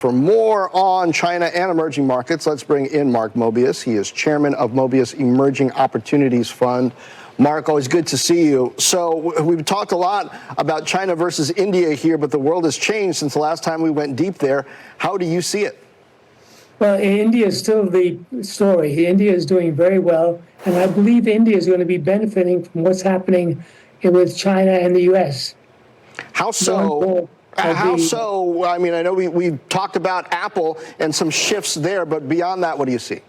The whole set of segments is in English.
For more on China and emerging markets, let's bring in Mark Mobius. He is chairman of Mobius Emerging Opportunities Fund. Mark, always good to see you. So we've talked a lot about China versus India here, but the world has changed since the last time we went deep there. How do you see it? Well, India is still the story. India is doing very well, and I believe India is going to be benefiting from what's happening with China and the U.S. How so? How so? I mean, I know we've talked about Apple and some shifts there, but beyond that, what do you see?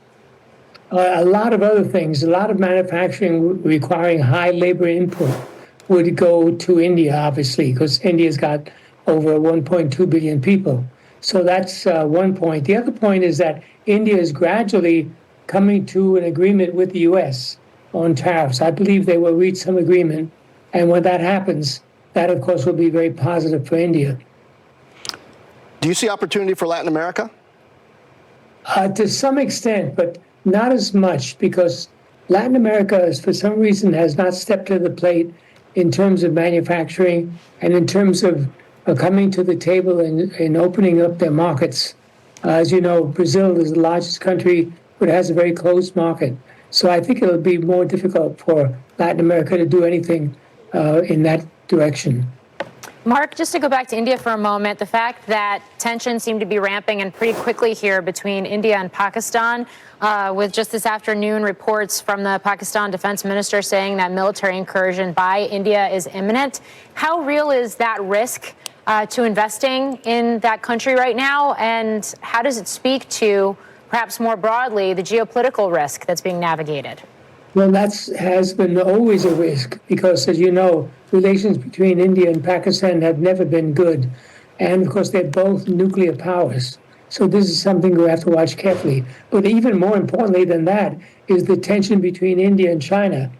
A lot of other things. A lot of manufacturing requiring high labor input would go to India, obviously, because India's got over 1.2 billion people. So that's one point. The other point is that India is gradually coming to an agreement with the U.S. on tariffs. I believe they will reach some agreement. And when that happens, that, of course, will be very positive for India. Do you see opportunity for Latin America? To some extent, but not as much, because Latin America, for some reason, has not stepped to the plate in terms of manufacturing and in terms of coming to the table and opening up their markets. As you know, Brazil is the largest country, but it has a very closed market. So I think it'll be more difficult for Latin America to do anything in that direction. Mark, just to go back to India for a moment, the fact that tensions seem to be ramping and pretty quickly here between India and Pakistan, with just this afternoon reports from the Pakistan defense minister saying that military incursion by India is imminent. How real is that risk to investing in that country right now? And how does it speak to, perhaps more broadly, the geopolitical risk that's being navigated? Well, that has been always a risk because, as you know, relations between India and Pakistan have never been good. And, of course, they're both nuclear powers. So this is something we have to watch carefully. But even more importantly than that is the tension between India and China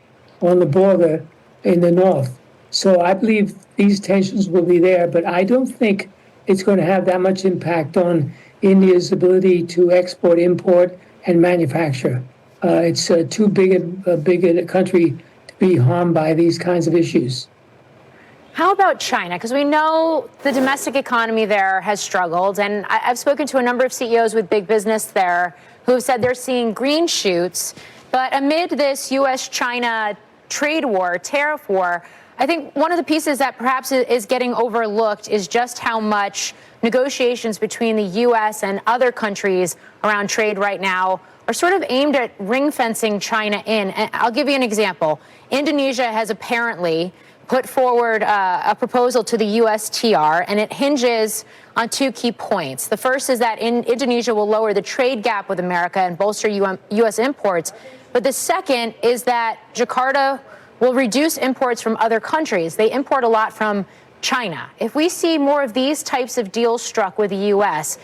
on the border in the north. So I believe these tensions will be there, but I don't think it's going to have that much impact on India's ability to export, import, and manufacture. It's too big a country to be harmed by these kinds of issues. How about China? Because we know the domestic economy there has struggled, and I've spoken to a number of CEOs with big business there who have said they're seeing green shoots. But amid this U.S.-China trade war, tariff war, I think one of the pieces that perhaps is getting overlooked is just how much negotiations between the U.S. and other countries around trade right now are sort of aimed at ring-fencing China in. And I'll give you an example. Indonesia has apparently put forward a proposal to the USTR, and it hinges on two key points. The first is that Indonesia will lower the trade gap with America and bolster U.S. imports. But the second is that Jakarta will reduce imports from other countries. They import a lot from China. If we see more of these types of deals struck with the U.S.,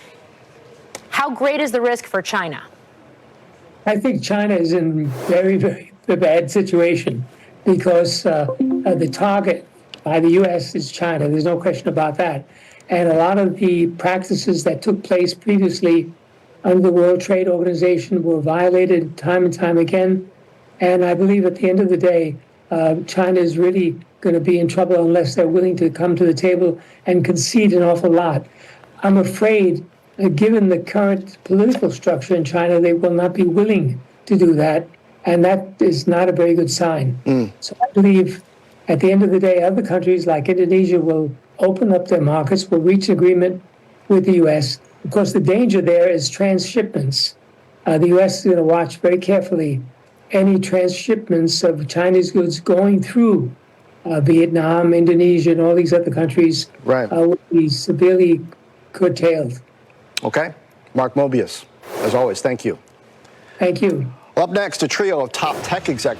how great is the risk for China? I think China is in very, very bad situation because the target by the U.S. is China. There's no question about that. And a lot of the practices that took place previously under the World Trade Organization were violated time and time again. And I believe at the end of the day, China is really going to be in trouble unless they're willing to come to the table and concede an awful lot. I'm afraid given the current political structure in China, they will not be willing to do that. And that is not a very good sign. So I believe at the end of the day, other countries like Indonesia will open up their markets, will reach agreement with the U.S. Of course, the danger there is transshipments. The U.S. is going to watch very carefully any transshipments of Chinese goods going through Vietnam, Indonesia, and all these other countries will be severely curtailed. Okay. Mark Mobius, as always, thank you. Thank you. Up next, a trio of top tech executives.